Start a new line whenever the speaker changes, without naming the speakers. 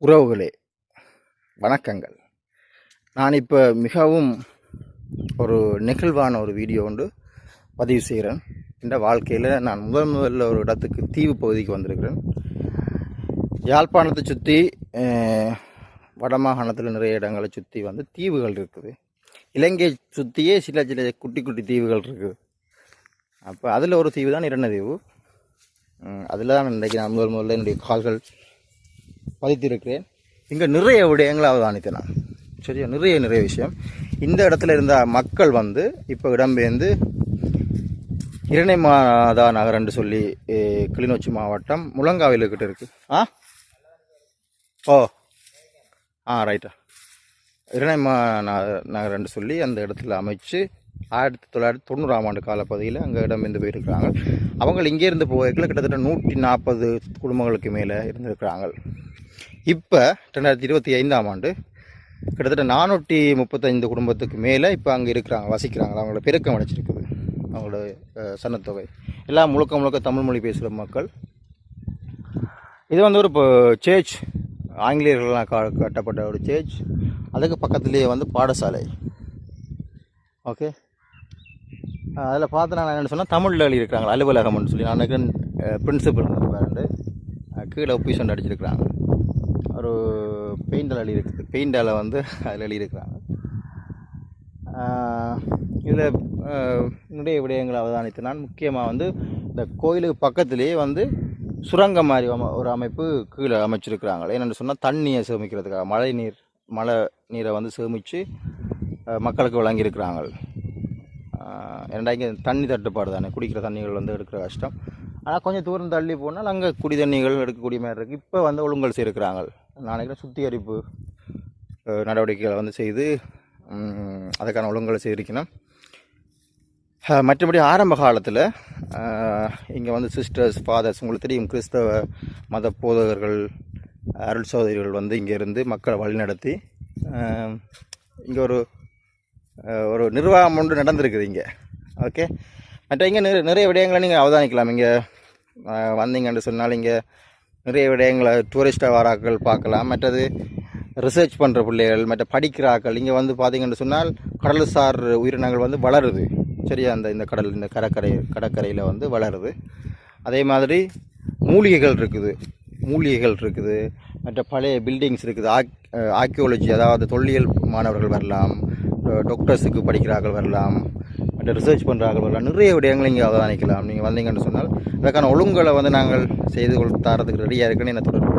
உறவுகளே வணக்கங்கள். நான் இப்போ மிகவும் ஒரு நெகிழ்வான ஒரு வீடியோ ஒன்று பதிவு செய்கிறேன். இந்த வாழ்க்கையில் நான் முதல்ல ஒரு இடத்துக்கு தீவு பகுதிக்கு வந்திருக்கிறேன். யாழ்ப்பாணத்தை சுற்றி வடமாகாணத்தில் நிறைய இடங்களை சுற்றி வந்து தீவுகள் இருக்குது. இலங்கையை சுற்றியே சில குட்டி குட்டி தீவுகள் இருக்குது. அப்போ அதில் ஒரு தீவு தான் இரண்டதீவு. அதில் தான் இன்றைக்கு நான் முதல்ல என்னுடைய கால்கள் பதித்திருக்கிறேன். இங்கே நிறைய விடயங்களை அவதானித்தேன் நான். சரியா, நிறைய விஷயம். இந்த இடத்துல இருந்த மக்கள் வந்து இப்போ இடம்பெயர்ந்து இரணைமாதா நகரன்னு சொல்லி கிளிநொச்சி மாவட்டம் முழங்காவில் கிட்ட இருக்கு. ரைட்டா. இரணைமா நகரன்னு சொல்லி அந்த இடத்துல அமைச்சு 1990ஆம் ஆண்டு காலப்பகுதியில் அங்கே இடம்பெயர்ந்து போயிருக்கிறாங்க. அவங்க இங்கேருந்து போய்க்குள்ள கிட்டத்தட்ட 140 குடும்பங்களுக்கு மேலே இருந்திருக்கிறாங்க. இப்போ 2025ஆம் ஆண்டு கிட்டத்தட்ட 435 குடும்பத்துக்கு மேலே இப்போ அங்கே இருக்கிறாங்க, வசிக்கிறாங்க. அவங்களோட பெருக்கம் அடைச்சிருக்குது. அவங்களோட சனத்தொகை எல்லாம் முழுக்க தமிழ் மொழி பேசுகிற மக்கள். இது வந்து ஒரு இப்போ சர்ச், ஆங்கிலேயர்கள்லாம் கட்டப்பட்ட ஒரு சர்ச். அதுக்கு பக்கத்துலேயே வந்து பாடசாலை. ஓகே, அதில் பார்த்து நான் என்ன சொன்னால் தமிழில் எழுதியிருக்கிறாங்க அலுவலகம்னு சொல்லி. நான் நினைக்கிறேன் பிரின்சிபல் வந்து கீழே ஒப்பீசன் அடிச்சிருக்கிறாங்க. ஒரு பெயிண்டால் எழுதியிருக்குது. பெயிண்டால் வந்து அதில் எழுதியிருக்கிறாங்க. இதில் நிறைய விடயங்களை அவதானித்து நான் முக்கியமாக வந்து இந்த கோயிலுக்கு பக்கத்துலேயே வந்து சுரங்கம் மாதிரி ஒரு அமைப்பு கீழே அமைச்சிருக்கிறாங்க. என்னென்னு சொன்னால் தண்ணியை சேமிக்கிறதுக்காக மழை நீரை வந்து சேமித்து மக்களுக்கு வழங்கியிருக்கிறாங்க. ஏன்னா இங்கே தண்ணி தட்டுப்பாடு தானே, குடிக்கிற தண்ணிகள் வந்து எடுக்கிற கஷ்டம். ஆனால் கொஞ்சம் தூரம் தள்ளி போனால் அங்கே குடி தண்ணிகள் எடுக்கக்கூடிய மாதிரி இருக்குது. இப்போ வந்து ஒழுங்கல் செய்திருக்கிறாங்க. நான் நினைக்கிறேன் சுத்திகரிப்பு நடவடிக்கைகளை வந்து செய்து அதுக்கான ஒழுங்கலை செய்திருக்கணும். மற்றபடி ஆரம்ப காலத்தில் இங்கே வந்து சிஸ்டர்ஸ், ஃபாதர்ஸ், உங்களுக்கு தெரியும், கிறிஸ்தவ மத போதகர்கள், அருள் சகோதரிகள் வந்து இங்கே இருந்து மக்களை வழிநடத்தி இங்கே ஒரு நிர்வாகம் ஒன்று நடந்திருக்குது இங்கே. ஓகே, மற்ற இங்கே நிறைய விடயங்களை நீங்கள் அவதானிக்கலாம். இங்கே வந்தீங்கன்னு சொன்னால் இங்கே நிறைய விடயங்களை டூரிஸ்டாக வராக்கள் பார்க்கலாம். மற்றது ரிசர்ச் பண்ணுற பிள்ளைகள், மற்ற படிக்கிற ஆக்கள் இங்கே வந்து பார்த்தீங்கன்னு சொன்னால் கடல்சார் உயிரினங்கள் வந்து வளருது. சரியா, இந்த கடல், இந்த கடற்கரையில் வந்து வளருது. அதே மாதிரி மூலிகைகள் இருக்குது, மற்ற பழைய பில்டிங்ஸ் இருக்குது. ஆர்கியோலஜி, அதாவது தொல்லியல் மாணவர்கள் வரலாம், டாக்டர்ஸுக்கு படிக்கிறார்கள் வரலாம், மற்ற ரிசர்ச் பண்ணுறார்கள் வரலாம். நிறைய விடயங்களை இங்கே அவதானிக்கலாம். நீங்கள் வந்தீங்கன்னு சொன்னால் அதற்கான ஒழுங்குகளை வந்து நாங்கள் செய்து தரத்துக்கு ரெடியாக இருக்குன்னு என்ன தொடர்பு.